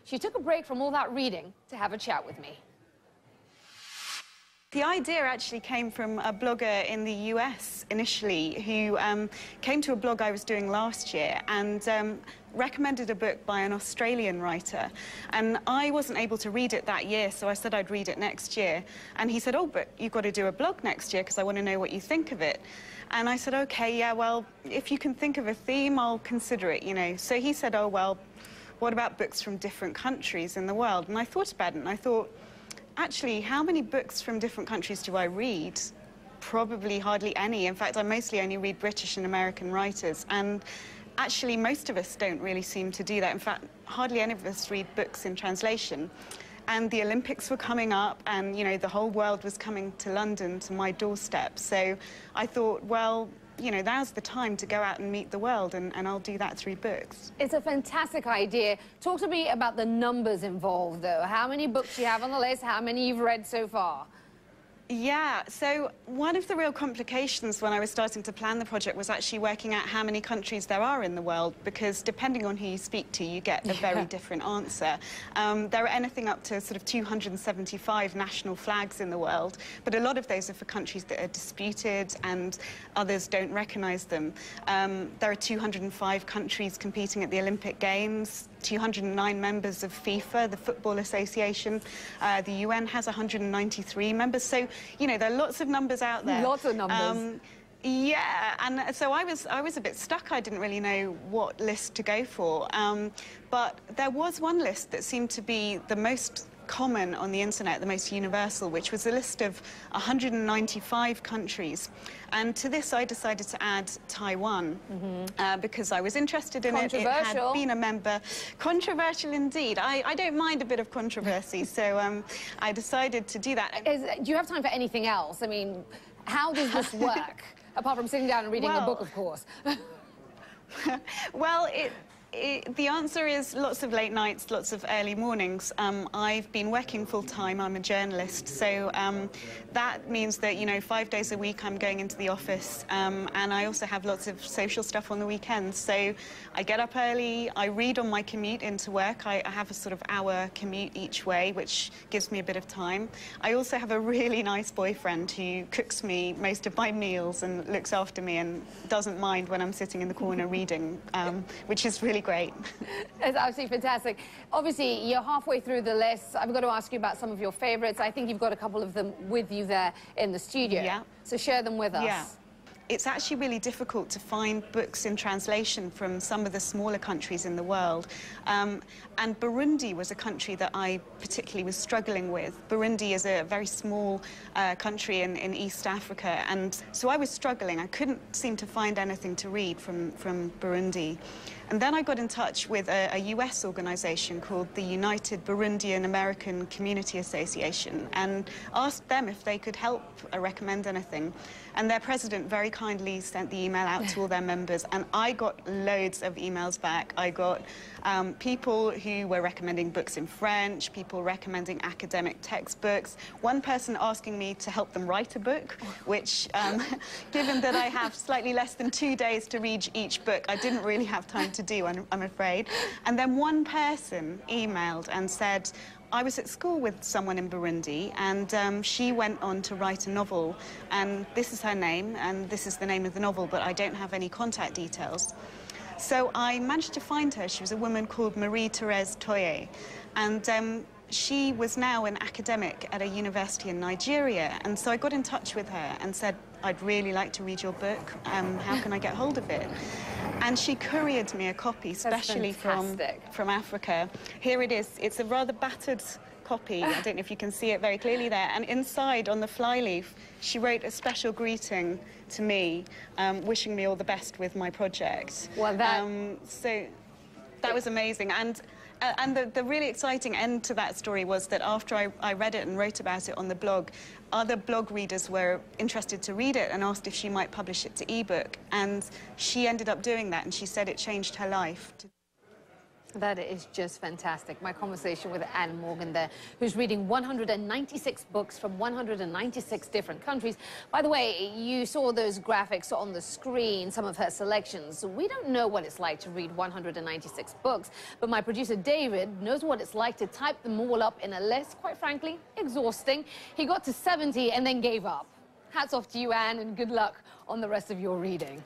She took a break from all that reading to have a chat with me. The idea actually came from a blogger in the US initially who came to a blog I was doing last year and recommended a book by an Australian writer. And I wasn't able to read it that year, so I said I'd read it next year. And he said, oh, but you've got to do a blog next year because I want to know what you think of it. And I said, OK, yeah, well, if you can think of a theme, I'll consider it, you know. So he said, oh, well, what about books from different countries in the world? And I thought about it, and I thought, actually, how many books from different countries do I read? Probably hardly any. In fact, I mostly only read British and American writers. And actually, most of us don't really seem to do that. In fact, hardly any of us read books in translation. And the Olympics were coming up, and, you know, the whole world was coming to London, to my doorstep. So I thought, well, you know, now's the time to go out and meet the world, and I'll do that through books. It's a fantastic idea. Talk to me about the numbers involved, though. How many books you have on the list, how many you've read so far? Yeah, so one of the real complications when I was starting to plan the project was actually working out how many countries there are in the world, because depending on who you speak to, you get a very different answer. There are anything up to sort of 275 national flags in the world, but a lot of those are for countries that are disputed and others don't recognise them. There are 205 countries competing at the Olympic Games, 209 members of FIFA, the Football Association. The UN has 193 members. So, you know, there are lots of numbers out there. Lots of numbers. Yeah, and so I was a bit stuck. I didn't really know what list to go for. But there was one list that seemed to be the most common on the internet, the most universal, which was a list of 195 countries. And to this I decided to add Taiwan, because I was interested in it. It had been a member. Controversial indeed. I don't mind a bit of controversy, so I decided to do that. Do you have time for anything else? I mean, how does this work? Apart from sitting down and reading a book, of course. Well, the answer is lots of late nights, lots of early mornings. I've been working full-time. I'm a journalist, so that means that, you know, 5 days a week I'm going into the office, and I also have lots of social stuff on the weekends. So I get up early, I read on my commute into work. I have a sort of hour commute each way, which gives me a bit of time. I also have a really nice boyfriend who cooks me most of my meals and looks after me and doesn't mind when I'm sitting in the corner reading, which is really great. It's absolutely fantastic. Obviously, you're halfway through the list. I've got to ask you about some of your favourites. I think you've got a couple of them with you there in the studio. Yeah. So share them with us. Yeah. It's actually really difficult to find books in translation from some of the smaller countries in the world. And Burundi was a country that I particularly was struggling with. Burundi is a very small country in East Africa, and so I was struggling. I couldn't seem to find anything to read from Burundi. And then I got in touch with a US organisation called the United Burundian American Community Association and asked them if they could help recommend anything. And their president very kindly sent the email out to all their members, and I got loads of emails back. I got people who were recommending books in French, people recommending academic textbooks, one person asking me to help them write a book, which, given that I have slightly less than 2 days to read each book, I didn't really have time to do, I'm afraid. And then one person emailed and said, I was at school with someone in Burundi, and she went on to write a novel, and this is her name, and this is the name of the novel, but I don't have any contact details. So I managed to find her. She was a woman called Marie-Thérèse Toye, and she was now an academic at a university in Nigeria, and so I got in touch with her and said, I'd really like to read your book. How can I get hold of it? And she couriered me a copy, especially from Africa. Here it is. It's a rather battered copy. I don't know if you can see it very clearly there. And inside, on the flyleaf, she wrote a special greeting to me, wishing me all the best with my project. Well, so that was amazing. And the really exciting end to that story was that after I read it and wrote about it on the blog, other blog readers were interested to read it and asked if she might publish it to ebook. And she ended up doing that, and she said it changed her life. That is just fantastic. My conversation with Anne Morgan there, who's reading 196 books from 196 different countries. By the way, you saw those graphics on the screen, some of her selections. We don't know what it's like to read 196 books, but my producer David knows what it's like to type them all up in a list, quite frankly, exhausting. He got to 70 and then gave up. Hats off to you, Anne, and good luck on the rest of your reading.